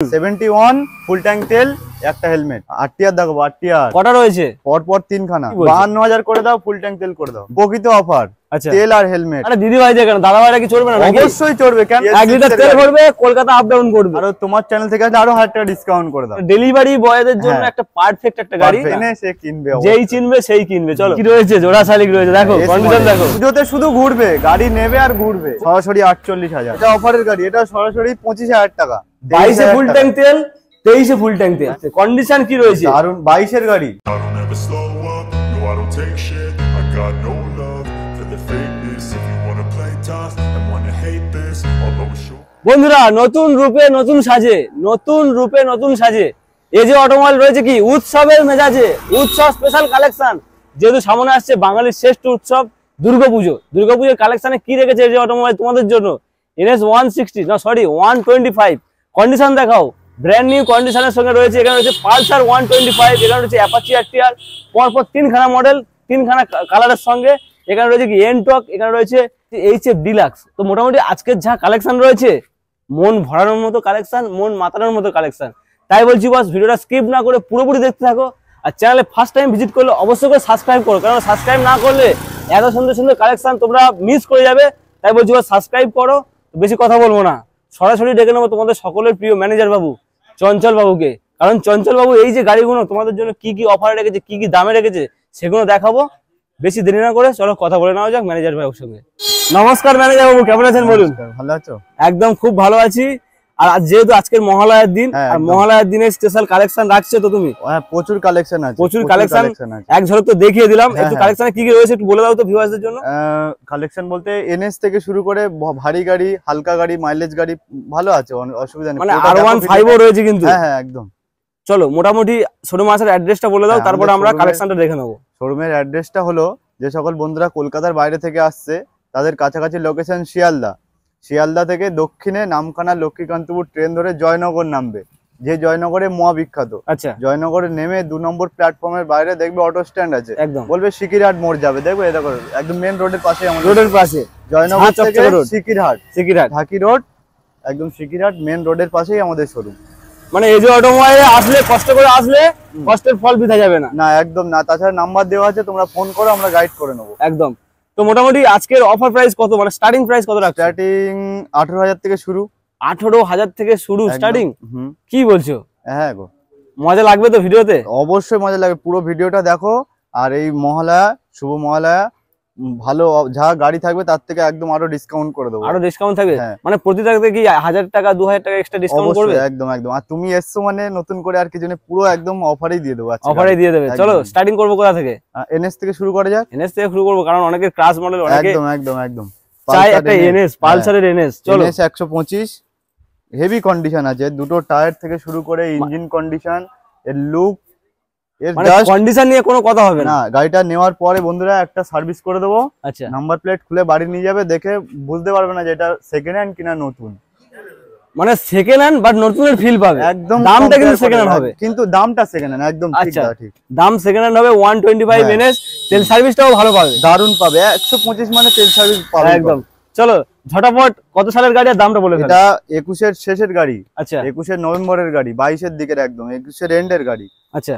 71 full tank তেল, একটা helmet. RTR দেখো, আরটিআর কটা রয়েছে? পরপর 3 খানা। 52,000 করে দাও, ফুল ট্যাঙ্ক তেল করে দাও। প্রকৃত অফার। আচ্ছা, তেল আর হেলমেট। আরে দিদি ভাই দেখেন, দাদা ভাইরা কি চড়বে না? অবশ্যই চড়বে। কেন? 1 লিটার তেল ভরবে, কলকাতা আপ ডাউন করবে। আর তোমার চ্যানেল থেকে আসলে আরো 1000 টাকা ডিসকাউন্ট করে দাও। ডেলিভারি বয়দের জন্য একটা পারফেক্ট একটা গাড়ি, এনে সে কিনবে, যেই চিনবে সেই কিনবে। চলো কি রয়েছে, জোড়া শালিক রয়েছে, দেখো কন্ডিশন দেখো। পুজোতে শুধু ঘুরবে, গাড়ি নেবে আর ঘুরবে। সরাসরি 48,000। এটা অফারের গাড়ি, এটা সরাসরি 25,000 টাকা। 22 এ ফুল ট্যাঙ্ক তেল, 23 এ ফুল ট্যাঙ্ক তেল। কন্ডিশন কি রয়েছে? দারুন, 22 এর গাড়ি। বন্ধুরা, নতুন রূপে নতুন সাজে, নতুন রূপে নতুন সাজে এজে অটোমোবাইল রয়েছে কি উৎসবের মেজাজে, উৎসব স্পেশাল কালেকশন। যেহেতু সামনে আসছে বাঙালির শ্রেষ্ঠ উৎসব দুর্গাপুজো, দুর্গাপুজোর কালেকশনে কি রেখেছে এজে অটোমোবাইল তোমাদের জন্য? NS 160 না সরি 125। কন্ডিশন দেখাও, ব্র্যান্ড নিউ কন্ডিশনের সঙ্গে রয়েছে। এখানে রয়েছে পালসার 125, এখানে রয়েছে অ্যাপাচি আরটিআর, পরপর 3 খানা মডেল, 3 খানা কালারের সঙ্গে। এখানে রয়েছে কি এনটক, এখানে রয়েছে HF ডিলাক্স। তো মোটামুটি আজকের যা কালেকশন রয়েছে, মন ভরানোর মতো কালেকশন, মন মাতানোর মতো কালেকশন। তাই বলছি বস, ভিডিওটা স্কিপ না করে পুরোপুরি দেখতে থাকো। আর চ্যানেলে ফার্স্ট টাইম ভিজিট করলে অবশ্যই করে সাবস্ক্রাইব করো, কারণ সাবস্ক্রাইব না করলে এত সুন্দর সুন্দর কালেকশন তোমরা মিস করে যাবে। তাই বলছি বস, সাবস্ক্রাইব করো। বেশি কথা বলবো না, সরাসরি ডেকে নেবো তোমাদের সকলের প্রিয় ম্যানেজার বাবু চঞ্চল বাবুকে। কারণ চঞ্চল বাবু এই যে গাড়িগুলো তোমাদের জন্য কি কি অফারে রেখেছে, কি কি দামে রেখেছে, সেগুলো দেখাবো। বেশি দেরি না করে চলো কথা বলে নেওয়া যাক ম্যানেজার বাবুর সঙ্গে। নমস্কার ম্যানেজার বাবু, কেমন আছেন বলুন? ভালো আছো? একদম খুব ভালো আছি। আর যেহেতু আজকের মহালয়ার দিন, আর মহালয়ার দিনে স্পেশাল কালেকশন রাখছো তো তুমি? হ্যাঁ, প্রচুর কালেকশন আছে, প্রচুর কালেকশন। এক ঝলক তো দেখিয়ে দিলাম, একটু কালেকশনে কি কি রয়েছে একটু বলে দাও তো ভিউয়ারদের জন্য। কালেকশন বলতে NS থেকে শুরু করে ভারী গাড়ি, হালকা গাড়ি, মাইলেজ গাড়ি ভালো আছে, অসুবিধা নেই। মানে R15 ও রয়েছে কিন্তু। হ্যাঁ হ্যাঁ একদম। চলো মোটামুটি শোরুম আসার অ্যাড্রেসটা বলে দাও, তারপর আমরা কালেকশনটা দেখে নেবো। শোরুমের অ্যাড্রেসটা হলো, যে সকল বন্ধুরা কলকাতার বাইরে থেকে আসছে তাদের কাছাকাছি লোকেশন শিয়ালদা। শিয়ালদা থেকে দক্ষিণে নামখানা লক্ষ্মীকান্তপুর ট্রেন ধরে জয়নগর নামবে, যে জয়নগরে মহা বিখ্যাত। আচ্ছা, জয়নগরে নেমে 2 নম্বর প্ল্যাটফর্মের বাইরে দেখবে অটো স্ট্যান্ড আছে, একদম বলবে সিকিরহাট মোড় যাবে, দেখবে এটা করে একদম মেন রোডের পাশে, রোডের পাশে জয়নগর থেকে সিকিরহাট ঢাকি রোড, একদম সিকিরহাট মেন রোডের পাশেই আমাদের শোরুম। মানে এজে অটোমোবাইলে আসলে কষ্ট করে আসলে কষ্টের ফল বৃথা যাবে না। না একদম না, তাছাড়া নাম্বার দেওয়া আছে, তোমরা ফোন করো, আমরা গাইড করে নেবো একদম। তো মোটামুটি আজকের অফার প্রাইস কত, মানে স্টার্টিং প্রাইস কত রাখছো? স্টার্টিং 18,000 থেকে শুরু। 18,000 থেকে শুরু স্টার্টিং? কি বলছো? হ্যাঁ গো, মজা লাগবে তো ভিডিওতে? অবশ্যই মজা লাগবে, পুরো ভিডিওটা দেখো। আর এই মহালয়া, শুভ মহালয়া, ভালো যা গাড়ি থাকবে তার থেকে একদম আরো ডিসকাউন্ট করে দেবো। আরো ডিসকাউন্ট থাকবে? মানে প্রতিটাতে কি 1000 টাকা 2000 টাকা এক্সট্রা ডিসকাউন্ট করবে? একদম একদম। আর তুমি এসছো মানে নতুন করে আর কিছু নেই, পুরো একদম অফারেই দিয়ে দেবো। অফারে দিয়ে দেবে। চলো স্টার্টিং করবো কোথা থেকে? NS থেকে শুরু করা যাক। NS থেকে শুরু করবো, কারণ অনেকের ক্রাশ মডেল, অনেকে একদম একদম একদম চাই একটা NS, পালসারের NS। চলো, NS 125 হেভি কন্ডিশন আছে, দুটো টায়ার থেকে শুরু করে ইঞ্জিন কন্ডিশন, এর লুক, এর কন্ডিশন নিয়ে কোনো কথা হবে না। গাড়িটা নেওয়ার পরে বন্ধুরা একটা সার্ভিস করে দেবো। আচ্ছা, নাম্বার প্লেট খুলে বাড়ি নিয়ে যাবে, দেখে বুঝতে পারবে না যে এটা সেকেন্ড হ্যান্ড কিনা নতুন। মানে সেকেন্ড হ্যান্ড বাট নতুনের ফিল পাবে। একদম, দামটা কিন্তু সেকেন্ড হ্যান্ড হবে, কিন্তু দামটা সেকেন্ড হ্যান্ড একদম ঠিক। দাম সেকেন্ড হ্যান্ড হবে। 125 NS, তেল সার্ভিসটাও ভালো পাবে, দারুন পাবে। 125 মানে তেল সার্ভিস পাবে একদম। চলো ঝটাপট, কত সালের গাড়ি আর দামটা বলে ফেলো। এটা 21 এর শেষের গাড়ি। আচ্ছা, 21 নভেম্বরের গাড়ি, 22 এর দিকের একদম 21 এন্ডের গাড়ি। আচ্ছা,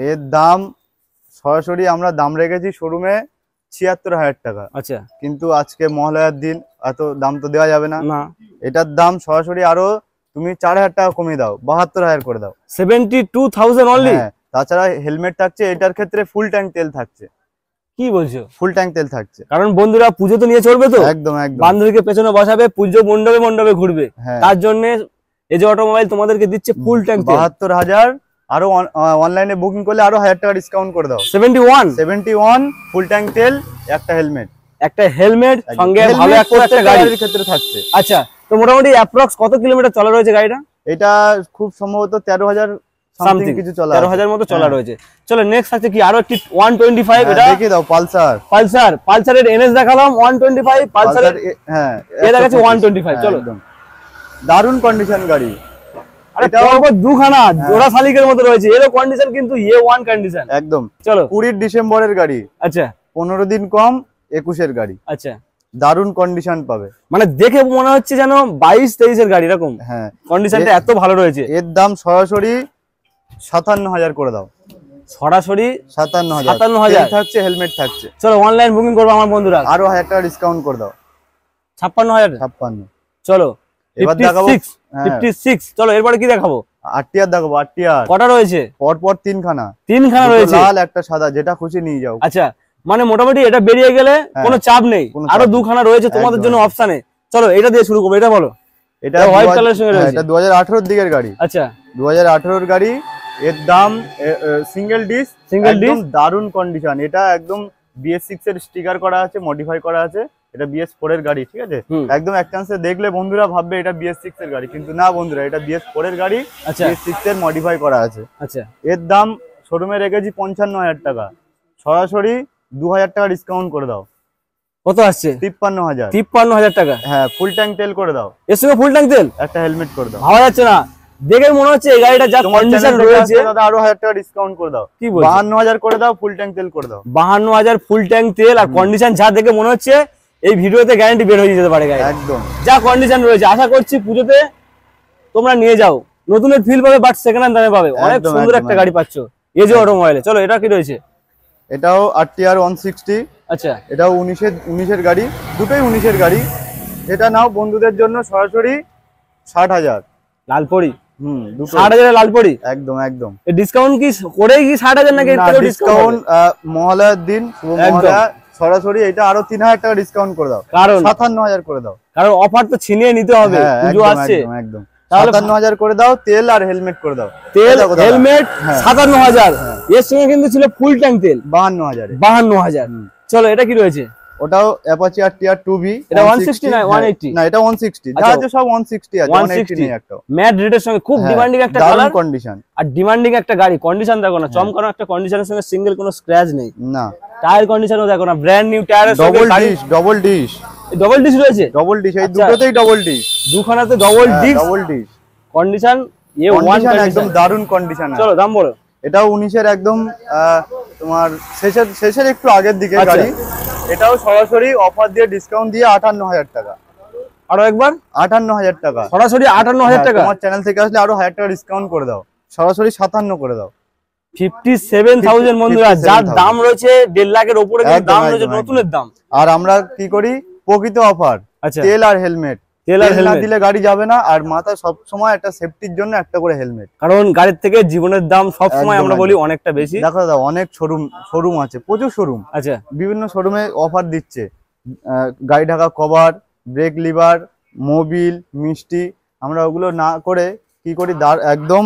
এর দাম সরাসরি আমরা দাম রেখেছি শোরুমে 76,000 টাকা। আচ্ছা, কিন্তু আজকে মহালয়ার দিন এত দাম তো দেওয়া যাবে না। এটার দাম সরাসরি আরো তুমি 4,000 টাকা কমিয়ে দাও, 72,000 করে দাও। 72,000 অনলি? তাছাড়া হেলমেট থাকছে, এটার ক্ষেত্রে ফুল ট্যাঙ্ক তেল থাকছে। কি বলছো? ফুল ট্যাঙ্ক তেল থাকছে, কারণ বন্ধুরা পুজো তো নিয়ে চলবে তো। একদম একদম। বান্ধবীকে পেছনে বসাবে, পুজো মণ্ডপে মণ্ডপে ঘুরবে, তার জন্য এজে অটোমোবাইল তোমাদেরকে দিচ্ছে ফুল ট্যাঙ্ক তেল। 72,000, আরো অনলাইনে বুকিং করলে আরো 1000 টাকা ডিসকাউন্ট করে দাও। 71 ফুল ট্যাঙ্ক তেল, একটা হেলমেট, সঙ্গে ভালো একটা গাড়ির ক্ষেত্রে থাকছে। আচ্ছা, তো মোটামুটি অ্যাপ্রক্স কত কিলোমিটার চলা রয়েছে গাড়িটা? এটা খুব সম্ভবত 13,000 সামথিং কিছু চলা, 13,000 মতো চলা রয়েছে। চলো নেক্সট আছে কি আরো একটি 125, এটা দেখিয়ে দাও। পালসারের NS দেখালাম 125, পালসারের এটা কাছে 125। চলো, দারুন কন্ডিশন গাড়ি। আরে পরপর দুখানা জোড়া শালিকের মতো রয়েছে, এরও কন্ডিশন কিন্তু A1 কন্ডিশন একদম। চলো 20 ডিসেম্বরের গাড়ি। আচ্ছা, 15 দিন কম, 21 এর গাড়ি। আচ্ছা, দারুণ কন্ডিশন পাবে। মানে দেখে মনে হচ্ছে যেন 22-23 এর গাড়ি এরকম। হ্যাঁ, কন্ডিশনটা এত ভালো রয়েছে। এর দাম সরাসরি 57,000 করে দাও। সরাসরি 57,000 থাকছে, হেলমেট থাকছে। চলো অনলাইন বুকিং করবো আমার বন্ধুরা, আরো 1000 টাকা ডিসকাউন্ট করে দাও। 56,000। 56। চলো এবার দেখাবো 56। চলো এরপরে কি দেখাবো? আরটিআর দেখাবো। আরটিআর কটা রয়েছে? পরপর তিনখানা রয়েছে, লাল একটা সাদা, যেটা খুশি নিয়ে যাও। আচ্ছা, মানে মোটামুটি এটা বেরিয়ে গেলে কোনো চাপ নেই, আরো দুখানা রয়েছে তোমাদের জন্য অপশনে। চলো এটা দিয়ে শুরু করবো, এটা বলো। এটা হোয়াইট কালারের সঙ্গে রয়েছে। এটা 2018 দিকের গাড়ি। আচ্ছা, 2018 গাড়ি। এর দাম সিঙ্গেল ডিস, দারুণ কন্ডিশন। এটা একদম BS6 এর স্টিকার করা আছে, মডিফাই করা আছে। এটা BS4 এর গাড়ি, ঠিক আছে? একদম এক চান্সে দেখলে বন্ধুরা ভাববে এটা BS6 এর গাড়ি, কিন্তু না বন্ধুরা, এটা BS4 এর গাড়ি। BS6 এর মডিফাই করা আছে। আচ্ছা, এর দাম শোরুমে রেখেছি 55,000 টাকা, সরাসরি 2,000 টাকা ডিসকাউন্ট করে দাও। কত আসছে? 53,000। 53,000 টাকা। হ্যাঁ, ফুল ট্যাঙ্ক তেল করে দাও। এর সঙ্গে ফুল ট্যাঙ্ক তেল, একটা হেলমেট করে দাও। ভাবা যাচ্ছে না, দেখে মনে হচ্ছে এই গাড়িটা যা কন্ডিশন রয়েছে। দাদা আরো 1000 টাকা ডিসকাউন্ট করে দাও। কি বলছো? 52,000 করে দাও, ফুল ট্যাঙ্ক তেল করে দাও। 52,000 ফুল ট্যাঙ্ক তেল, আর কন্ডিশন যা দেখে মনে হচ্ছে এই ভিডিওতে গ্যারান্টি বের হয়ে যেতে পারে গাড়ি। একদম যা কন্ডিশন রয়েছে, আশা করছি পুজোতে তোমরা নিয়ে যাও, নতুনের ফিল পাবে, বাট সেকেন্ড হ্যান্ড দামে পাবে। অনেক সুন্দর একটা গাড়ি পাচ্ছ এজে অটোমোবাইলে। চলো এটা কি রয়েছে? এটাও আরটিআর 160। আচ্ছা, এটাও 19 গাড়ি, দুটোই 19 গাড়ি। এটা নাও বন্ধুদের জন্য সরাসরি 60,000। লালপরি। 60,000 লালপরি। একদম একদম। ডিসকাউন্ট কি করেই কি 60,000 নাকি? ডিসকাউন্ট মহালয়ার দিন, শুভ মহালয়া, সরাসরি এটা আরো 3,000 টাকা ডিসকাউন্ট করে দাও। কারণ 57,000 করে দাও। কারণ অফার তো ছিনিয়ে নিতে হবে, পুজো আসছে। একদম 57,000 করে দাও। তেল আর হেলমেট করে দাও। তেল হেলমেট 57,000। এর সঙ্গে কিন্তু ছিল ফুল ট্যাঙ্ক তেল 52,000। 52,000। চলো এটা কি রয়েছে? ওটাও অ্যাপাচি আরটিআর 2V। এটা 160 না 180? না, এটা 160। যা আছে সব 160 আছে, 180 নেই একটাও। ম্যাট রেডের সঙ্গে খুব ডিমান্ডিং একটা কালার, দারুণ কন্ডিশন আর ডিমান্ডিং একটা গাড়ি। কন্ডিশন দেখো না, চমকানো একটা কন্ডিশনের সঙ্গে সিঙ্গেল কোনো স্ক্র্যাচ নেই। না, টায়ার কন্ডিশনও দেখো না, ব্র্যান্ড নিউ টায়ারের সঙ্গে ডবল ডিশ রয়েছে। ডবল ডিশ, এই দুটোতেই ডবল ডিশ, দুখানাতে ডবল ডিশ। কন্ডিশন একদম দারুণ কন্ডিশন। চলো দাম বলো। এটাও 19 এর একদম তোমার শেষের একটু আগের দিকে গাড়ি। এটাও সরাসরি অফার দিয়ে ডিসকাউন্ট দিয়ে 58,000 টাকা। আরো একবার 58,000 টাকা, সরাসরি 58,000 টাকা। তোমার চ্যানেল থেকে আসলে আরো 1000 টাকা ডিসকাউন্ট করে দাও, সরাসরি 57 করে দাও। 57,000 বন্ধুরা, যার দাম রয়েছে 1.5 লাখের উপরে, দাম রয়েছে নতুনের দাম। আর আমরা কি করি? প্রকৃত অফার, তেল আর হেলমেট। তেল না দিলে গাড়ি যাবে না, আর মাথায় সব সময় একটা সেফটির জন্য একটা করে হেলমেট, কারণ গাড়ির থেকে জীবনের দাম সব সময় আমরা বলি অনেকটা বেশি। দেখো দাদা, অনেক শোরুম আছে, প্রচুর শোরুম। আচ্ছা, বিভিন্ন শোরুমে অফার দিচ্ছে, গাড়ি Dhaka cover, break liver, Mobil, মিষ্টি। আমরা ওগুলো না করে কি করি, একদম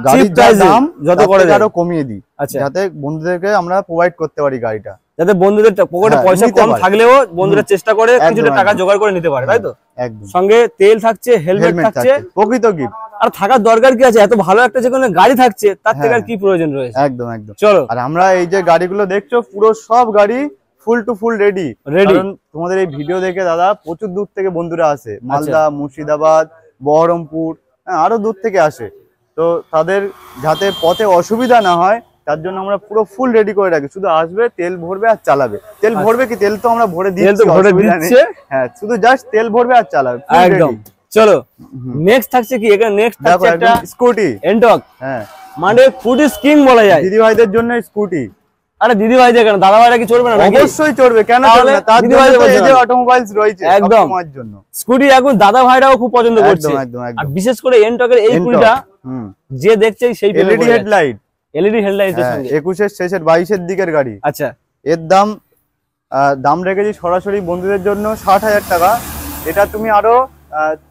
গাড়ির দাম যত করে আরো কমিয়ে দিই, যাতে বন্ধুদেরকে আমরা প্রোভাইড করতে পারি গাড়িটা, যাতে বন্ধুদের পকেটে পয়সা কম থাকলেও বন্ধুরা চেষ্টা করে কিছুটা টাকা জোগাড় করে নিতে পারে, তাই তো? একদম। সঙ্গে তেল থাকছে, হেলমেট থাকছে, প্রকৃত গিফট। আর থাকার দরকার কি আছে? এত ভালো একটা যে কোনো গাড়ি থাকছে, তার থেকে আর কি প্রয়োজন রয়েছে? একদম একদম। চলো, আর আমরা এই যে গাড়িগুলো দেখছো, পুরো সব গাড়ি ফুল টু ফুল রেডি। কারণ তোমাদের এই ভিডিও দেখে দাদা প্রচুর দূর থেকে বন্ধুরা আসে, মালদা, মুর্শিদাবাদ, বহরমপুর, আরো দূর থেকে আসে। তো তাদের যাতে পথে অসুবিধা না হয়, তার জন্য আমরা পুরো ফুল রেডি করে রাখি। শুধু আসবে, তেল ভরবে আর চালাবে। তেল ভরবে কি, তেল তো আমরা ভরে দিচ্ছি। হ্যাঁ, শুধু জাস্ট তেল ভরবে আর চালাবে, একদম। চলো, নেক্সট থাকছে কি? এখানে নেক্সট থাকছে একটা স্কুটি এনটক। হ্যাঁ, মানে ফুডি স্কিং বলা যায়, দিদি ভাইদের জন্য স্কুটি। আরে দিদি ভাইদের কেন, দাদা ভাইরা কি চড়বে না? অবশ্যই চড়বে, কেন চড়বে না? তার জন্য এই যে অটোমোবাইলস রয়েছে একদম তোমার জন্য। স্কুটি এখন দাদা ভাইরাও খুব পছন্দ করছে, আর বিশেষ করে এনটকের এই স্কুটিটা যে দেখছে সেই এলইডি হেডলাইট, এলইডি হেডলাইটের সঙ্গে 21 এর শেষের 22 এর দিকের গাড়ি। আচ্ছা, এর দাম রেখেছি সরাসরি বন্ধুদের জন্য 60,000 টাকা। এটা তুমি আরো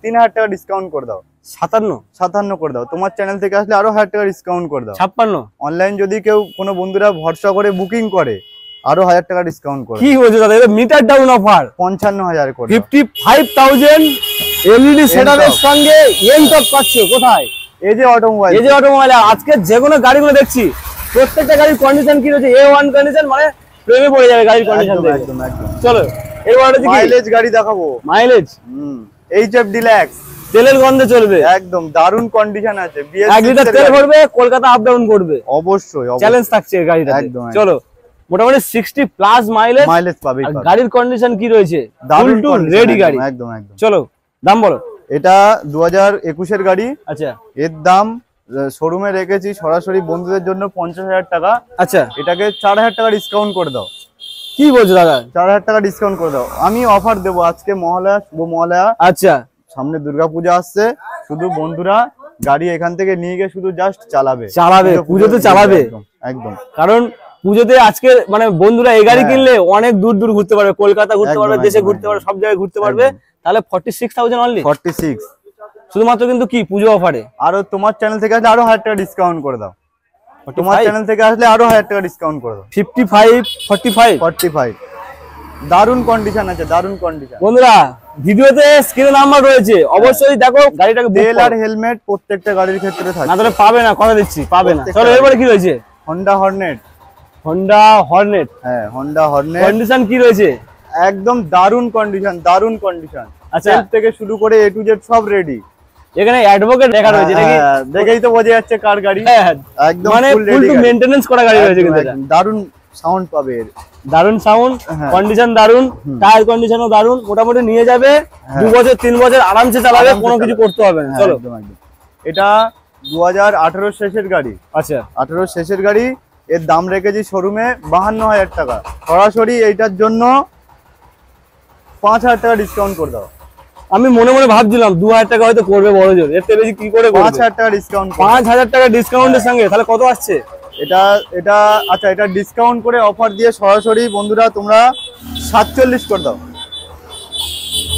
3,000 টাকা ডিসকাউন্ট করে দাও। 57 করে দাও। তোমার চ্যানেল থেকে আসলে আরো 1000 টাকা ডিসকাউন্ট করে দাও। 56। অনলাইন যদি কেউ কোনো বন্ধুরা ভরসা করে বুকিং করে, আরো 1000 টাকা ডিসকাউন্ট করে। কি বলছো দাদা, এটা মিটার ডাউন অফার 55,000 করে। 55,000 এলইডি সেটআপের সঙ্গে এনটক পাচ্ছ কোথায়? এই যে অটোমোবাইল, এই যে অটোমোবাইল। আজকে যে কোনো গাড়িগুলো দেখছি, প্রত্যেকটা গাড়ির কন্ডিশন কি রয়েছে? A1 কন্ডিশন, মানে প্রেমে পড়ে যাবে গাড়ির কন্ডিশন দেখে। একদম একদম। চলো, এবারে মাইলেজ গাড়ি দেখাবো। মাইলেজ HF ডিলাক্স, তেলের গন্ধে চলবে, একদম দারুণ কন্ডিশন আছে। 1 লিটার তেল ভরবে, কলকাতা আপ ডাউন করবে। অবশ্যই চ্যালেঞ্জ থাকছে এই গাড়িটা। চলো, মোটামুটি 60+ মাইলেজ পাবে। আর গাড়ির কন্ডিশন কি রয়েছে? দারুণ রেডি গাড়ি। একদম একদম। চলো দাম বলো। এটা 2021 এর গাড়ি। আচ্ছা, এর দাম শোরুমে রেখেছি সরাসরি বন্ধুদের জন্য 50,000 টাকা। আচ্ছা, এটাকে 4,000 টাকা ডিসকাউন্ট করে দাও। কি বলছো দাদা? 4,000 টাকা ডিসকাউন্ট করে দাও। আমি অফার দেবো আজকে মহালয়া, শুভ মহালয়া। আচ্ছা, সামনে দুর্গাপূজা আসছে, শুধু বন্ধুরা গাড়ি এখান থেকে নিয়ে গিয়ে শুধু জাস্ট চালাবে। পুজোতে চালাবে একদম। কারণ পুজোতে আজকে মানে বন্ধুরা এই গাড়ি কিনলে অনেক দূর দূর ঘুরতে পারবে, কলকাতা ঘুরতে পারবে, দেশে ঘুরতে পারবে, সব জায়গায় ঘুরতে পারবে। তাহলে 46,000 অনলি। 46 শুধুমাত্র কিন্তু কি পুজো অফারে। আরো তোমার চ্যানেল থেকে আসলে আরো 1,000 টাকা ডিসকাউন্ট করে দাও। তোমার চ্যানেল থেকে আসলে আরো 1,000 টাকা ডিসকাউন্ট করে দাও। 55, 45। দারুন কন্ডিশন আছে, দারুন কন্ডিশন। বন্ধুরা ভিডিওতে স্ক্রিনে নাম্বার রয়েছে, অবশ্যই দেখো গাড়িটাকে। তেল আর হেলমেট প্রত্যেকটা গাড়ির ক্ষেত্রে থাকে, না তাহলে পাবে না, কথা দিচ্ছি পাবে না। চলো এরপরে কি রয়েছে? Honda Hornet. হ্যাঁ, হোন্ডা হর্নেট। কন্ডিশন কি রয়েছে? একদম দারুন কন্ডিশন, দারুন কন্ডিশন। আচ্ছা, সেলফ থেকে শুরু করে A to Z সব রেডি। এখানে অ্যাডভোকেট লেখা রয়েছে নাকি? দেখেই তো বোঝা যাচ্ছে কার গাড়ি। একদম মানে ফুল টু মেইনটেনেন্স করা গাড়ি রয়েছে কিন্তু এটা। দারুন সাউন্ড পাবে এর, দারুন সাউন্ড, কন্ডিশন দারুন, টায়ার কন্ডিশনও দারুন। মোটামুটি নিয়ে যাবে 2 বছর 3 বছর আরামসে চালাবে, কোনো কিছু করতে হবে না। চলো একদম একদম। এটা 2018 শেষের গাড়ি। আচ্ছা, 18 শেষের গাড়ি। এর দাম রেখেছি শোরুমে 52,000 টাকা। সরাসরি এইটার জন্য 5,000 টাকা ডিসকাউন্ট করে দাও। আমি মনে মনে ভাবছিলাম 2,000 টাকা হয়তো করবে বড় জোর, এর থেকে বেশি কি করে করবে? 5,000 টাকা ডিসকাউন্ট। 5,000 টাকা ডিসকাউন্টের সঙ্গে তাহলে কত আসছে? এটা আচ্ছা, এটা ডিসকাউন্ট করে অফার দিয়ে সরাসরি বন্ধুরা তোমরা 47 করে দাও।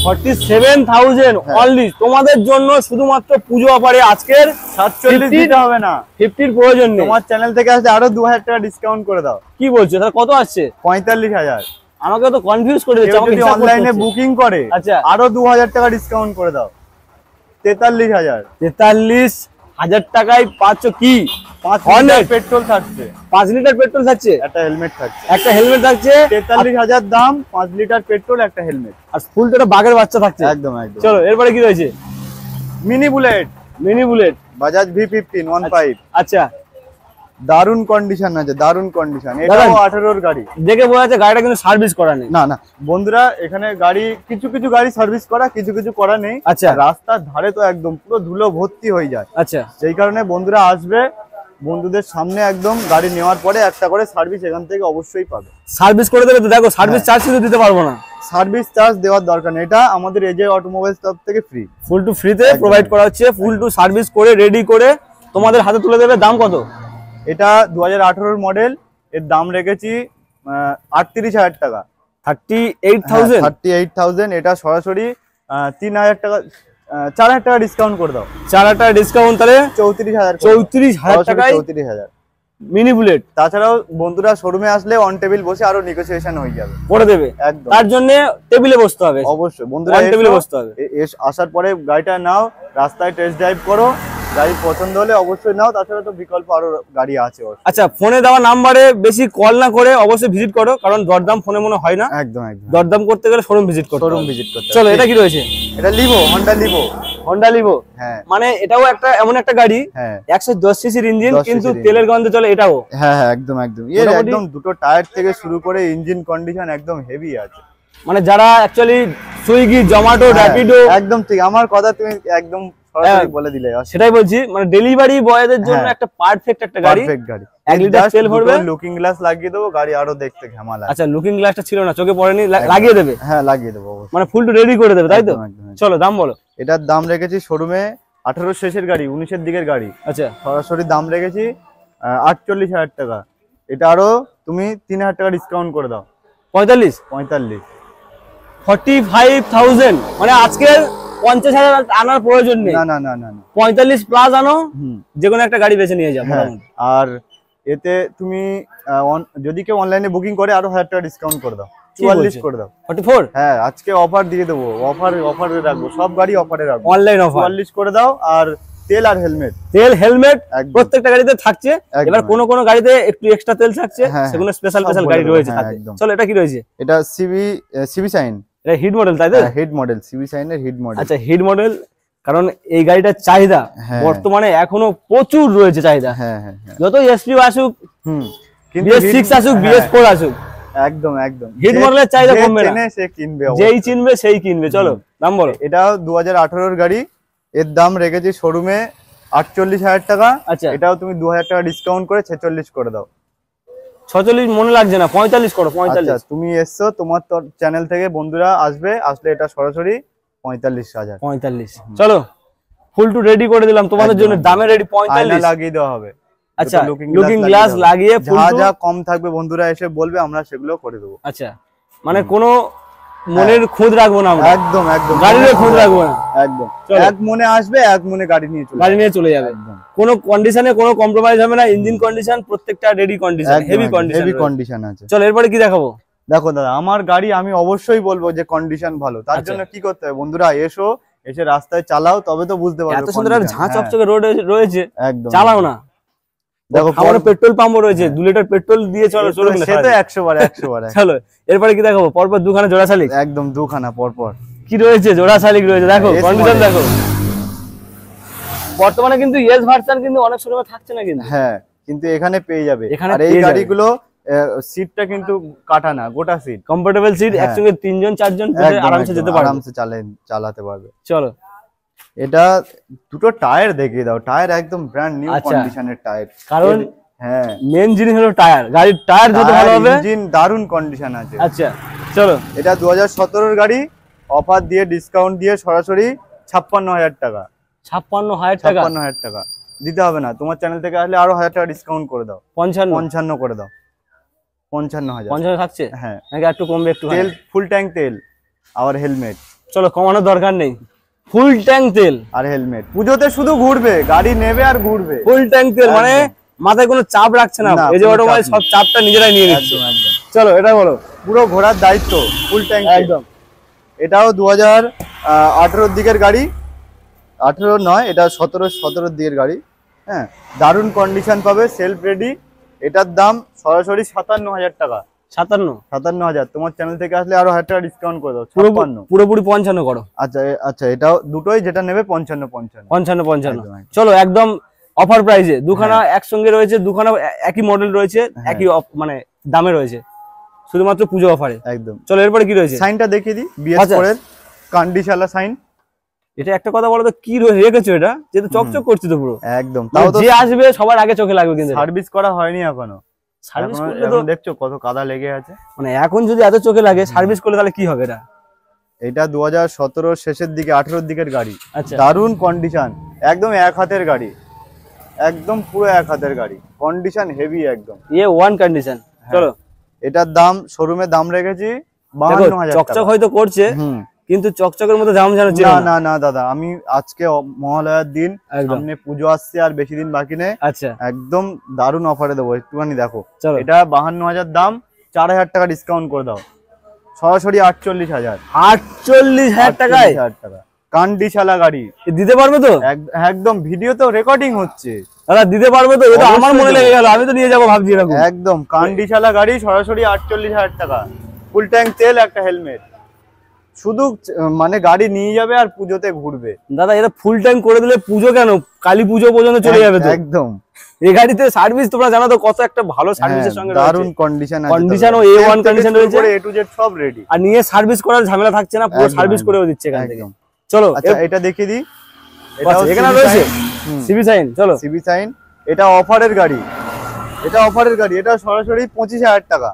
47,000 অনলি তোমাদের জন্য, শুধুমাত্র পুজো অফারে। আজকের 47 দিতে হবে না, 50 প্রয়োজন নেই। তোমার চ্যানেল থেকে আসলে আরো 2,000 টাকা ডিসকাউন্ট করে দাও। কি বলছো? তাহলে কত আসছে? 45,000। আমাকে তো কনফিউজ করে দিচ্ছে। আমাকে যদি অনলাইনে বুকিং করে আচ্ছা আরো 2,000 টাকা ডিসকাউন্ট করে দাও। 43,000। 43,000 টাকায় পাচ্ছ কি? 5 লিটার পেট্রোল থাকছে। 5 লিটার পেট্রোল থাকছে, একটা হেলমেট থাকছে। একটা হেলমেট থাকছে। 43,000 দাম, 5 লিটার পেট্রোল, একটা হেলমেট, আর ফুল একটা বাঘের বাচ্চা থাকছে। একদম একদম। চলো এরপরে কি রয়েছে? Mini bullet. বাজাজ V15 1.5। আচ্ছা, দারুন কন্ডিশন আছে, দারুন কন্ডিশন। এটাও 18 এর গাড়ি। দেখে বোঝা যাচ্ছে গাড়িটা কিন্তু সার্ভিস করা নেই। না না বন্ধুরা, এখানে গাড়ি কিছু কিছু গাড়ি সার্ভিস করা, কিছু কিছু করা নেই। আচ্ছা, রাস্তার ধারে তো একদম পুরো ধুলো ভর্তি হয়ে যায়। আচ্ছা, সেই কারণে বন্ধুরা আসবে, বন্ধুদের সামনে একদম গাড়ি নেওয়ার পরে একটা করে সার্ভিস এখান থেকে অবশ্যই পাবে। সার্ভিস করে দেবে তো? দেখো সার্ভিস চার্জ কিন্তু দিতে পারবো না, সার্ভিস চার্জ দেওয়ার দরকার নেই। এটা আমাদের এজে অটোমোবাইলস তরফ থেকে ফ্রি, ফুল টু ফ্রিতে প্রোভাইড করা হচ্ছে। ফুল টু সার্ভিস করে রেডি করে তোমাদের হাতে তুলে দেবে। দাম কত? এটা 2018 মডেল। এর দাম রেখেছি 38,000 টাকা। 38,000। 38,000। এটা সরাসরি 3,000 টাকা, 4,000 টাকা ডিসকাউন্ট করে দাও। 4,000 টাকা ডিসকাউন্ট, তাহলে 34,000 টাকায় 34,000 মিনি বুলেট। তাছাড়াও বন্ধুরা শোরুমে আসলে অন টেবিল বসে আরো নেগোসিয়েশন হয়ে যাবে, করে দেবে। একদম। তার জন্য টেবিলে বসতে হবে, অবশ্যই বন্ধুরা অন টেবিলে বসতে হবে। আসার পরে গাড়িটা নাও, রাস্তায় টেস্ট ড্রাইভ করো, গাড়ি পছন্দ হলে অবশ্যই নাও। তাছাড়া তো বিকল্প আরো গাড়ি আছে। আচ্ছা, ফোনে দেওয়া নাম্বারে বেশি কল না করে অবশ্যই ভিজিট করো, কারণ দরদাম ফোনে মনে হয় না। একদম একদম। দরদাম করতে গেলে শোরুম ভিজিট করো, শোরুম ভিজিট করতে। চলো এটা কি রয়েছে? এটা লিভো, হোন্ডা লিভো। হ্যাঁ, মানে এটাও একটা এমন একটা গাড়ি, হ্যাঁ 110 সিসির ইঞ্জিন, 10 কিন্তু cc তেলের গন্ধে চলে এটাও। হ্যাঁ হ্যাঁ, একদম একদম। এর একদম দুটো টায়ার থেকে শুরু করে ইঞ্জিন কন্ডিশন একদম হেভি আছে। মানে যারা অ্যাকচুয়ালি সুইগি, জোম্যাটো, র‍্যাপিডো, একদম ঠিক। আমার কথা তুমি একদম সরাসরি বলে দিলে। সেটাই বলছি, মানে ডেলিভারি বয়দের জন্য একটা পারফেক্ট একটা গাড়ি। 1 লিটার তেল ভরবে, লুকিং গ্লাস লাগিয়ে দেবো, গাড়ি আরো দেখতে ঘামালা। আচ্ছা, লুকিং গ্লাসটা ছিল না, চোখে পড়েনি, লাগিয়ে দেবে? হ্যাঁ, লাগিয়ে দেবো, মানে ফুল টু রেডি করে দেবে, তাই তো? চলো দাম বলো। এটার দাম রেখেছি শোরুমে 18 শেষের গাড়ি, 19 এর দিকের গাড়ি। আচ্ছা, সরাসরি দাম রেখেছি 48,000 টাকা। এটা আরো তুমি 3,000 টাকা ডিসকাউন্ট করে দাও। 45। 45,000। মানে আজকে 50,000 আনার প্রয়োজন নেই। না না না না, 45 প্লাস আনো, যে কোনো একটা গাড়ি বেছে নিয়ে যাও। আর এতে তুমি যদি কেউ অনলাইনে বুকিং করে আরো 1,000 টাকা ডিসকাউন্ট করে দাও, 44 করে দাও। 44। হ্যাঁ, আজকে অফার দিয়ে দেবো, অফারে রাখবো, সব গাড়ি অফারে রাখবো, অনলাইন অফার। 44 করে দাও। আর তেল আর হেলমেট, প্রত্যেকটা গাড়িতে থাকছে। এবার কোন কোন গাড়িতে একটু এক্সট্রা তেল থাকছে, সেগুলো স্পেশাল গাড়ি রয়েছে। চলো এটা কি রয়েছে? এটা সিবি সাইন। এটা হিট মডেল, তাই তো? হিট মডেল, সিবি সাইনের হিট মডেল। আচ্ছা, হিট মডেল, কারণ এই গাড়িটার চাহিদা বর্তমানে এখনো প্রচুর রয়েছে চাহিদা। হ্যাঁ হ্যাঁ, যতই এসপি আসুক, কিন্তু BS6 আসুক, BS4 আসুক, একদম একদম হিট মডেলের চাহিদা কমবে না, সে কিনবে, যেই চিনবে সেই কিনবে। চলো দাম বলো। এটা 2018 গাড়ি, এর দাম রেখেছি শোরুমে 48,000 টাকা। আচ্ছা, এটাও তুমি 2,000 টাকা ডিসকাউন্ট করে 46 করে দাও। 46 মনে লাগছে না, 45 করো, 45। আচ্ছা, তুমি এসছো, তোমার চ্যানেল থেকে বন্ধুরা আসলে এটা সরাসরি 45,000। 45, চলো ফুল টু রেডি করে দিলাম তোমাদের জন্য, দামে রেডি 45 লাগিয়ে দেওয়া হবে। আচ্ছা, লুকিং গ্লাস লাগিয়ে যা কম থাকবে বন্ধুরা এসে বলবে, আমরা সেগুলো করে দেবো। আচ্ছা, মানে কোনো মনের খুঁত রাখবো না আমরা, একদম একদম গাড়ির খুঁত রাখবো না, একদম এক মনে আসবে, এক মনে গাড়ি নিয়ে চলে যাবে। কোনো কন্ডিশনে কোনো কম্প্রোমাইজ হবে না, ইঞ্জিন কন্ডিশন প্রত্যেকটা রেডি কন্ডিশন, হেভি কন্ডিশন আছে। চলো এরপরে কি দেখাবো? দেখো দাদা, আমার গাড়ি আমি অবশ্যই বলবো যে কন্ডিশন ভালো, তার জন্য কি করতে হবে বন্ধুরা, এসে রাস্তায় চালাও, তবে তো বুঝতে পারবে। এত সুন্দর একটা ঝাঁ চকচকে রোড রয়েছে, একদম চালাও না। দেখো আমাদের পেট্রোল পাম্পও রয়েছে, 2 লিটার পেট্রোল দিয়ে চলো, সে তো 100 বার 100 বার। চলো এরপরে কি দেখাবো? পরপর দুখানা জোড়া শালিক, একদম দুখানা পরপর কি রয়েছে, জোড়া শালিক রয়েছে, দেখো কন্ডিশন দেখো। বর্তমানে কিন্তু এস ভার্সন কিন্তু অনেক শোরুমে থাকছে না কিন্তু, হ্যাঁ কিন্তু এখানে পেয়ে যাবে। আর এই গাড়িগুলো সিটটা কিন্তু কাটা না, গোটা সিট, কমফোর্টেবল সিট, একসঙ্গে 3 জন 4 জন আরামসে যেতে পারবে, আরামসে চালাতে পারবে। চলো এটা দুটো টায়ার দেখিয়ে দাও, টায়ার একদম ব্র্যান্ড নিউ কন্ডিশনের টায়ার, কারণ হ্যাঁ মেন জিনিস হলো টায়ার, গাড়ির টায়ার যত ভালো হবে, ইঞ্জিন দারুণ কন্ডিশন আছে। আচ্ছা চলো, এটা 2017 এর গাড়ি, অফার দিয়ে ডিসকাউন্ট দিয়ে সরাসরি 56,000 টাকা। 56,000 টাকা দিতে হবে না, তোমার চ্যানেল থেকে আসলে আরো 1,000 টাকা ডিসকাউন্ট করে দাও, 55 করে দাও। 55,000 50 থাকছে, হ্যাঁ নাকি একটু কমবে? একটু তেল, ফুল ট্যাঙ্ক তেল আর হেলমেট। চলো কমানোর দরকার নেই, ফুল ট্যাঙ্ক তেল আর হেলমেট। পুজোতে শুধু ঘুরবে, গাড়ি নেবে আর ঘুরবে, ফুল ট্যাঙ্ক তেল, মানে মাথায় কোনো চাপ রাখছে না, এই যে অটোমোবাইল সব চাপটা নিজেরাই নিয়ে নিচ্ছে। চলো এটা বলো, পুরো ঘোরার দায়িত্ব, ফুল ট্যাঙ্ক একদম। এটাও 2018 দিকের গাড়ি, 18 নয়, এটা 17 দিকের গাড়ি। হ্যাঁ, দারুণ কন্ডিশন পাবে, সেলফ রেডি। এটার দাম সরাসরি 57,000 টাকা। 57,000। তোমার চ্যানেল থেকে আসলে আরো 1,000 টাকা ডিসকাউন্ট করে দাও, পুরোপুরি 55 করো। আচ্ছা আচ্ছা, এটাও দুটোই যেটা নেবে 55। চলো একদম অফার প্রাইসে দুখানা একসঙ্গে রয়েছে, দুখানা একই মডেল রয়েছে, একই মানে দামে রয়েছে, শুধুমাত্র পুজো অফারে। একদম। চলো এরপরে কি রয়েছে? সাইনটা দেখিয়ে দিই, BS4 এর কান্ডিশালা সাইন। এটা একটা কথা বলো তো, কি রেখেছো এটা? যেটা চকচক করছে তো পুরো একদম, তাও তো যে আসবে সবার আগে চোখে লাগবে। কিন্তু সার্ভিস করা হয়নি এখনো, সার্ভিস করলে তো দেখছো কত কাদা লেগে আছে। মানে এখন যদি এত চোখে লাগে, সার্ভিস করলে তাহলে কি হবে? এটা 2017 শেষের দিকে 18 দিকের গাড়ি। আচ্ছা, দারুণ কন্ডিশন, একদম এক হাতের গাড়ি, একদম পুরো এক হাতের গাড়ি, কন্ডিশন হেভি একদম, ওয়ান কন্ডিশন। চলো এটার দাম শোরুমে দাম রেখেছি 52,000 টাকা। চকচক হয়তো করছে, কিন্তু চকচকের মতো দাম জানো না না দাদা, আমি আজকে মহালয়ার দিন, সামনে পুজো আসছে আর বেশি দিন বাকি নেই। আচ্ছা, একদম দারুণ অফারে দেবো, একটুখানি দেখো। এটা 52,000 দাম, 4,000 টাকা ডিসকাউন্ট করে দাও, সরাসরি 48,000। 48,000 টাকায় কান্ডিশালা গাড়ি দিতে পারবে তো? একদম, ভিডিও তো রেকর্ডিং হচ্ছে দাদা, দিতে পারবে তো? এটা আমার মনে লেগে গেল, আমি তো নিয়ে যাবো ভাবছি এরকম। একদম কান্ডিশালা গাড়ি, সরাসরি 48,000 টাকা, ফুল ট্যাঙ্ক তেল, একটা হেলমেট, শুধু মানে গাড়ি নিয়ে যাবে আর পুজোতে ঘুরবে। দাদা এটা ফুল ট্যাঙ্ক করে দিলে পুজো কেন, কালী পুজো পর্যন্ত চলে যাবে তো। একদম, এই গাড়িতে সার্ভিস তোমরা জানো তো কত একটা ভালো সার্ভিসের সঙ্গে দারুণ কন্ডিশন আছে, কন্ডিশন ও A1 কন্ডিশন রয়েছে, A to Z সব রেডি, আর নিয়ে সার্ভিস করার ঝামেলা থাকছে না, পুরো সার্ভিস করেও দিচ্ছে এখান থেকে। চলো আচ্ছা এটা দেখিয়ে দিই, এটাও এখানে রয়েছে সিবি সাইন। চলো সিবি সাইন, এটা অফারের গাড়ি, এটা সরাসরি 25,000 টাকা।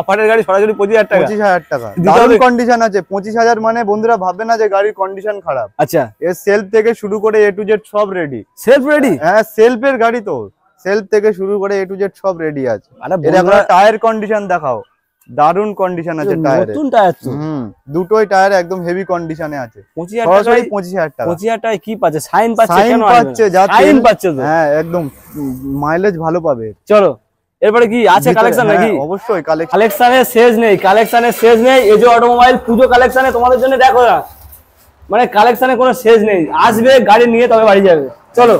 অফারের গাড়ি সরাসরি 25,000 টাকা। 25,000 টাকা, দারুণ কন্ডিশন আছে। 25,000 মানে বন্ধুরা ভাববে না যে গাড়ির কন্ডিশন খারাপ। আচ্ছা, এর সেলফ থেকে শুরু করে A to Z সব রেডি। Self ready? হ্যাঁ, সেলফের গাড়ি তো, সেলফ থেকে শুরু করে A to Z সব রেডি আছে। এর একটা টায়ার কন্ডিশন দেখাও, দারুণ কন্ডিশন আছে টায়ারে, নতুন টায়ার তো। দুটোই টায়ার একদম হেভি কন্ডিশনে আছে। 25,000 টাকা। 25,000 টাকায় কি পাচ্ছে? সাইন পাচ্ছে, কেন পাচ্ছে? সাইন পাচ্ছে তো। হ্যাঁ, একদম মাইলেজ ভালো পাবে। চলো এরপরে কি আছে কালেকশন নাকি? অবশ্যই কালেকশনের শেষ নেই, কালেকশনের শেষ নেই। এই যে অটোমোবাইল পুজো কালেকশনে তোমাদের জন্য দেখো না, মানে কালেকশনের কোনো শেষ নেই। আসবে গাড়ি নিয়ে তবে বাড়ি যাবে। চলো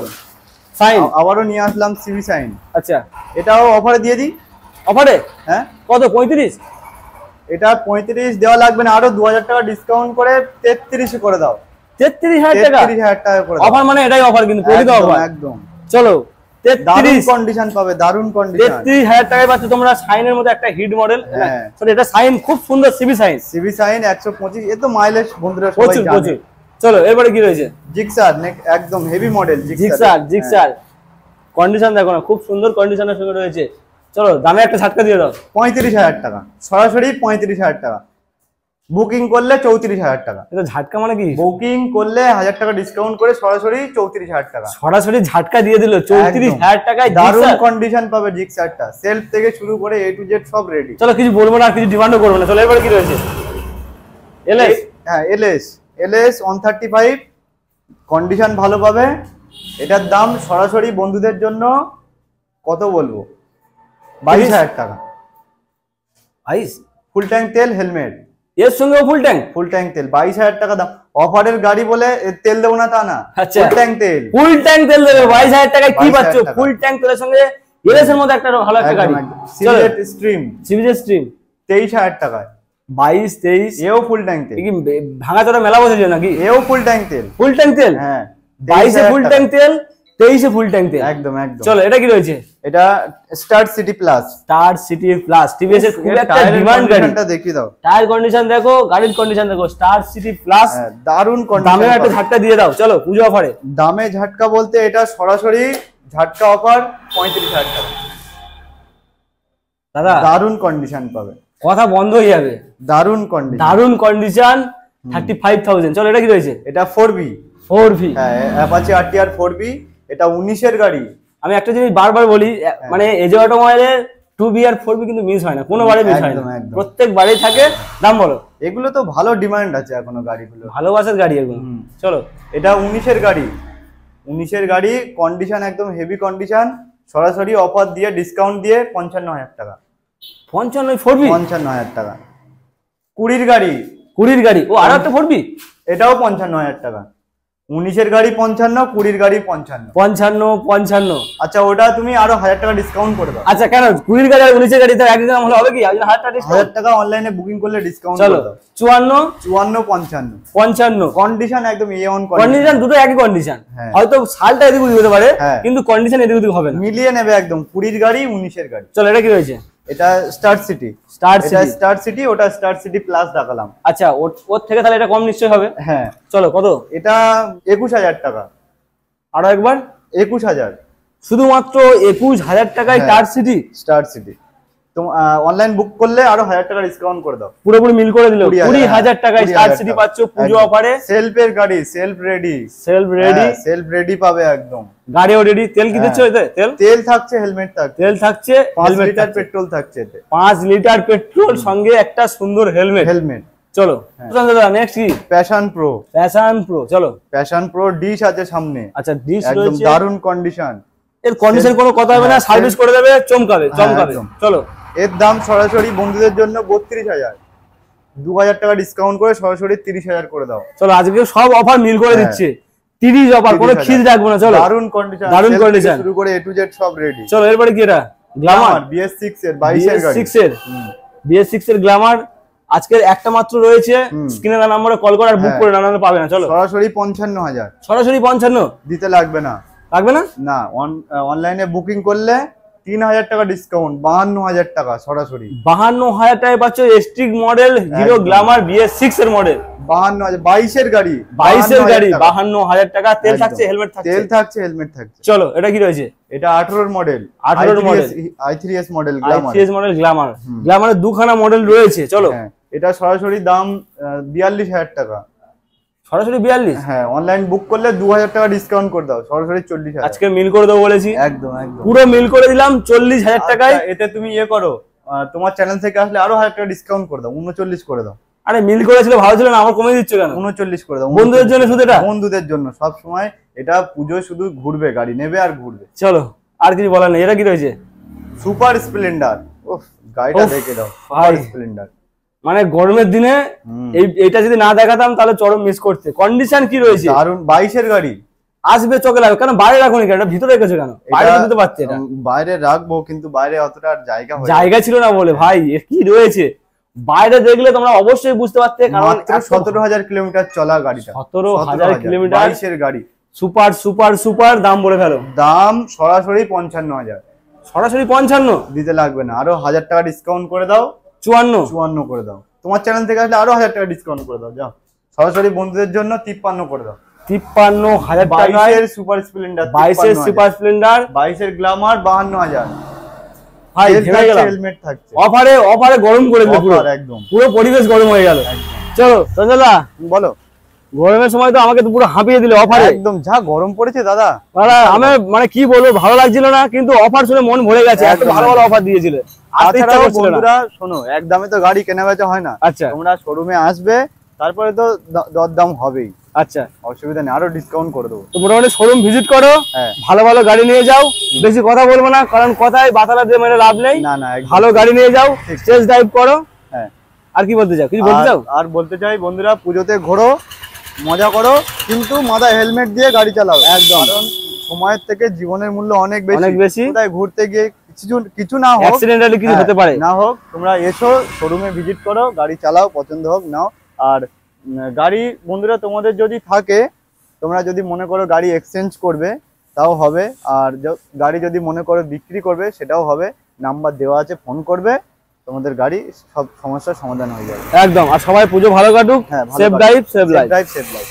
সাইন আবারও নিয়ে আসলাম, সিবি সাইন। আচ্ছা, এটাও অফারে দিয়ে দিই। অফারে? হ্যাঁ। কত? 35? এটা 35 দেওয়া লাগবে না, আরো 2,000 টাকা ডিসকাউন্ট করে 33 করে দাও। 33,000 টাকা? 33,000 টাকা করে দাও। অফার মানে এটাই অফার, কিন্তু প্রকৃত অফার একদম। চলো দারুণ কন্ডিশন পাবে, দারুণ কন্ডিশন। 33,000 টাকায় পাচ্ছ তোমরা শাইনের মধ্যে একটা হিট মডেল। সরি এটা শাইন, খুব সুন্দর সিবি শাইন। সিবি শাইন 125, এ তো মাইলেজ বন্ধুরা সবাই প্রচুর জানে। প্রচুর। চলো এরপরে কি রয়েছে? জিক্সার, একদম হেভি মডেল জিক্সার। কন্ডিশন দেখো না, খুব সুন্দর কন্ডিশনের সঙ্গে রয়েছে। চলো দামে একটা ঝাটকা দিয়ে দাও। 35,000 টাকা, সরাসরি 35,000 টাকা। বুকিং করলে 34,000 টাকা। এটা ঝাটকা মানে কি? বুকিং করলে 1000 টাকা ডিসকাউন্ট করে সরাসরি 34,000 টাকা। সরাসরি ঝাটকা দিয়ে দিল 34,000 টাকায়। দারুণ কন্ডিশন পাবে জিক্সারটা, সেলফ থেকে শুরু করে A to Z সব রেডি। চলো কিছু বলবো না, আর কিছু ডিমান্ডও করবো না। চলো এবারে কি রয়েছে? এলএস। হ্যাঁ এলএস 135, কন্ডিশন ভালো পাবে। এটার দাম সরাসরি বন্ধুদের জন্য কত বলবো, 22,000 টাকা। ফুল ট্যাঙ্ক তেল, হেলমেট, এর সঙ্গে ফুল ট্যাঙ্ক তেল, 22,000 টাকা দাম। অফারের গাড়ি বলে তেল দেবো না তা না, ফুল ট্যাঙ্ক তেল দেবে 22,000 টাকায়। কি পাচ্ছ? ফুল ট্যাঙ্ক তেলের সঙ্গে এলএস এর মধ্যে একটা ভালো একটা গাড়ি, সিভিজেট স্ট্রিম 23,000 টাকায়। 22-23 এও ফুল ট্যাঙ্ক তেল। কি ভাঙাচোরা মেলা বসেছে নাকি? এও ফুল ট্যাঙ্ক তেল। হ্যাঁ 22 এ ফুল ট্যাঙ্ক তেল, 23 এ ফুল ট্যাঙ্ক তেল। একদম। চলো এটা কি রয়েছে? এটা স্টার সিটি প্লাস। টিভিএস এর খুব একটা ডিমান্ড গাড়ি। এটা দেখিয়ে দাও, টায়ার কন্ডিশন দেখো, গাড়ির কন্ডিশন দেখো। স্টার সিটি প্লাস, দারুণ কন্ডিশন। দামে একটা ঝাটকা দিয়ে দাও। চলো পুজো অফারে। দামে ঝাটকা বলতে এটা সরাসরি ঝাটকা অফার 35,000 টাকা। দাদা দারুণ কন্ডিশন পাবে, কথা বন্ধ হয়ে যাবে। দারুণ কন্ডিশন 35,000। চলো এটা কি রয়েছে? এটা 4V। হ্যাঁ অ্যাপাচি RTR 4V, এটা 19 এর গাড়ি। আমি একটা জিনিস বারবার বলি, মানে এজে অটোমোবাইলের 2B আর 4B কিন্তু মিস হয় না, কোনোবারে মিস হয় না, প্রত্যেকবারেই থাকে। দাম বলো। এগুলো তো ভালো ডিমান্ড আছে এখনো গাড়িগুলো, ভালোবাসার গাড়ি এগুলো। চলো এটা 19 এর গাড়ি, 19 এর গাড়ি, কন্ডিশন একদম হেভি কন্ডিশন। সরাসরি অফার দিয়ে ডিসকাউন্ট দিয়ে 55,000 টাকা। 55 4B 55,000 টাকা। 20 গাড়ি, ও আর একটা 4B, এটাও 55,000 টাকা। 19 এর গাড়ি 55, 20 গাড়ি 55। আচ্ছা ওটা তুমি আরো 1000 টাকা ডিসকাউন্ট করে দাও। আচ্ছা কেন 20 গাড়ি আর 19 গাড়ি তো একই দাম হলে হবে কি? 1000 টাকা অনলাইনে বুকিং করলে ডিসকাউন্ট করে দাও। 54, 55 কন্ডিশন একদম A1 কন্ডিশন, দুটো একই কন্ডিশন। হয়তো সালটা এদিক ওদিক হতে পারে, কিন্তু কন্ডিশন এদিক ওদিক হবে না, মিলিয়ে নেবে একদম। 20 গাড়ি 19 এর গাড়ি। চলো এটা কি রয়েছে? এটা স্টার সিটি, ওটা স্টার সিটি প্লাস দেখালাম। আচ্ছা ওর থেকে তাহলে এটা কম নিশ্চয়ই হবে। হ্যাঁ চলো কত? এটা 21,000 টাকা। আরো একবার 21,000, শুধুমাত্র 21,000 টাকায় স্টার সিটি। তুমি অনলাইন বুক করলে আরো 1000 টাকা ডিসকাউন্ট করে দাও। পুরোপুরি মিল করে দিল। 20,000 টাকায় স্টার সিটি পাচ্ছ পুজো অফারে। সেলফের গাড়ি, সেলফ রেডি পাবে একদম। গাড়িও রেডি। তেল কি দিচ্ছ এতে? তেল থাকছে, হেলমেট থাকছে। 5 লিটার পেট্রোল থাকছে এতে। 5 লিটার পেট্রোল সঙ্গে একটা সুন্দর হেলমেট। চলো দাদা নেক্সট কি? Passion pro. চলো প্যাশন প্রো ডিশ আছে সামনে। আচ্ছা ডিশ একদম রয়েছে, দারুণ কন্ডিশন। এর কন্ডিশন কোনো কথা হবে না, সার্ভিস করে দেবে, চমকাবে। চলো এর দাম সরাসরি বন্ধুদের জন্য 32,000। 2,000 টাকা ডিসকাউন্ট করে সরাসরি 30,000 করে দাও। চলো আজকে সব অফার মিল করে দিচ্ছে, 30 অফার, কোনো খিজ রাখবো না। চলো দারুণ কন্ডিশন শুরু করে A to Z সব রেডি। চলো এরপরে কি? এটা গ্ল্যামার BS6 এর 22 এর গাড়ি। BS6 এর গ্ল্যামার আজকের একটা মাত্র রয়েছে। স্ক্রিনে দেওয়া নম্বরে কল করে আর বুক করে নানান পাবে না। চলো সরাসরি 55,000। সরাসরি 55 দিতে লাগবে না। না অনলাইনে বুকিং করলে 3,000 টাকা ডিসকাউন্ট, 52,000 টাকা সরাসরি। 52,000 টাকায় পাচ্ছ এস্ট্রিক মডেল হিরো গ্ল্যামার BS6 এর মডেল। 52,000, 22 এর গাড়ি, 52,000 টাকা। তেল থাকছে, হেলমেট থাকছে। চলো এটা কি রয়েছে? এটা 18 মডেল, i3s মডেল গ্ল্যামার। গ্ল্যামারের দুখানা মডেল রয়েছে। চলো এটা সরাসরি দাম 42,000 টাকা। সরাসরি 42? হ্যাঁ অনলাইন বুক করলে 2,000 টাকা ডিসকাউন্ট করে দাও, সরাসরি 40,000। আজকে মিল করে দেবো বলেছি, একদম পুরো মিল করে দিলাম 40,000 টাকায়। এতে তুমি করো, তোমার চ্যানেল থেকে আসলে আরো 1000 টাকা ডিসকাউন্ট করে দাও, 39 করে দাও। আরে মিল করেছিল, ভালো ছিল না, আমার কমে দিচ্ছ কেন? 39 করে দাও। বন্ধুদের জন্য শুধু এটা, বন্ধুদের জন্য সব সময় এটা পুজো শুধু ঘুরবে, গাড়ি নেবে আর ঘুরবে। চলো আর কিছু বলার নেই। এটা কি রয়েছে? Super Splendor. ওফ গাড়িটা দেখে দাও, সুপার স্প্লেন্ডার। মানে গরমের দিনে এইটা যদি না দেখাতাম তাহলে চরম মিস করতে। কন্ডিশন কি রয়েছে? দারুন। 22 এর গাড়ি, আসবে চোখে লাগবে। কেন বাইরে রাখোনি কেন? এটা ভিতরে রেখেছো কেন? বাইরে দিতে পারতে। এটা বাইরে রাখবো, কিন্তু বাইরে অতটা জায়গা ছিল না বলে। ভাই এর কি রয়েছে বাইরে দেখলে তোমরা অবশ্যই বুঝতে পারতে, কারণ 17,000 কিলোমিটার চলা গাড়িটা। 17,000 কিলোমিটার 22 এর গাড়ি, সুপার সুপার সুপার, দাম বলে ফেলো। দাম সরাসরি 55,000। সরাসরি 55 দিতে লাগবে না, আরো 1000 টাকা ডিসকাউন্ট করে দাও, 54 54 করে দাও। তোমার চ্যানেল থেকে আসলে আরো 1000 টাকা ডিসকাউন্ট করে দাও, যাও। সরাসরি বন্ধুদের জন্য 53 করে দাও। 53,000 টাকায় 22 এর সুপার স্প্লেন্ডার, 22 এর সুপার স্প্লেন্ডার, 22 এর গ্ল্যামার 52,000। ভাই ঘেমে গেলাম। হেলমেট থাকছে, অফারে গরম করে দিল পুরো, অফার একদম, পুরো পরিবেশ গরম হয়ে গেল। চলো সঞ্জয়দা, বলো। গরমের সময় তো আমাকে তো পুরো হাঁপিয়ে দিলে অফারে। একদম যা গরম পড়েছে দাদা, দাদা আমি মানে কি বলবো, ভালো লাগছিল না, কিন্তু অফার শুনে মন ভরে গেছে, এত ভালো ভালো অফার দিয়েছিল, আসতে ইচ্ছা তাছাড়াও করছিল না। বন্ধুরা শোনো, এক দামে তো গাড়ি কেনা বেচা হয় না। আচ্ছা তোমরা শোরুমে আসবে, তারপরে তো দরদাম হবেই, আচ্ছা, অসুবিধা নেই, আরো ডিসকাউন্ট করে দেবো। তো মোটামুটি শোরুম ভিজিট করো, হ্যাঁ, ভালো ভালো গাড়ি নিয়ে যাও। বেশি কথা বলবো না, কারণ কথায় বাতালা দিয়ে মানে লাভ নেই। না না, একদম ভালো গাড়ি নিয়ে যাও, ঠিক। টেস্ট ড্রাইভ করো। হ্যাঁ, আর কি বলতে চাও, কিছু বলতে চাও? আর বলতে চাই বন্ধুরা, পুজোতে ঘোরো, মজা করো, কিন্তু মাথায় হেলমেট দিয়ে গাড়ি চালাও একদম, কারণ সময়ের থেকে জীবনের মূল্য অনেক বেশি। কোথায় ঘুরতে গিয়ে কিছু না হোক, অ্যাক্সিডেন্টালি কিছু হতে পারে, না হোক, তোমরা এসো শোরুমে ভিজিট করো, গাড়ি চালাও, পছন্দ হোক নাও। আর গাড়ি বন্ধুরা তোমাদের যদি থাকে, তোমরা যদি মনে করো গাড়ি এক্সচেঞ্জ করবে তাও হবে, আর গাড়ি যদি মনে করো বিক্রি করবে সেটাও হবে। নাম্বার দেওয়া আছে, ফোন করবে, তোমাদের গাড়ি সব সমস্যার সমাধান হয়ে যাবে একদম। আর সবাই পুজো ভালো কাটুক, হ্যাঁ, ভালো সেফ কাটুক। Drive safe safe life. Drive safe life.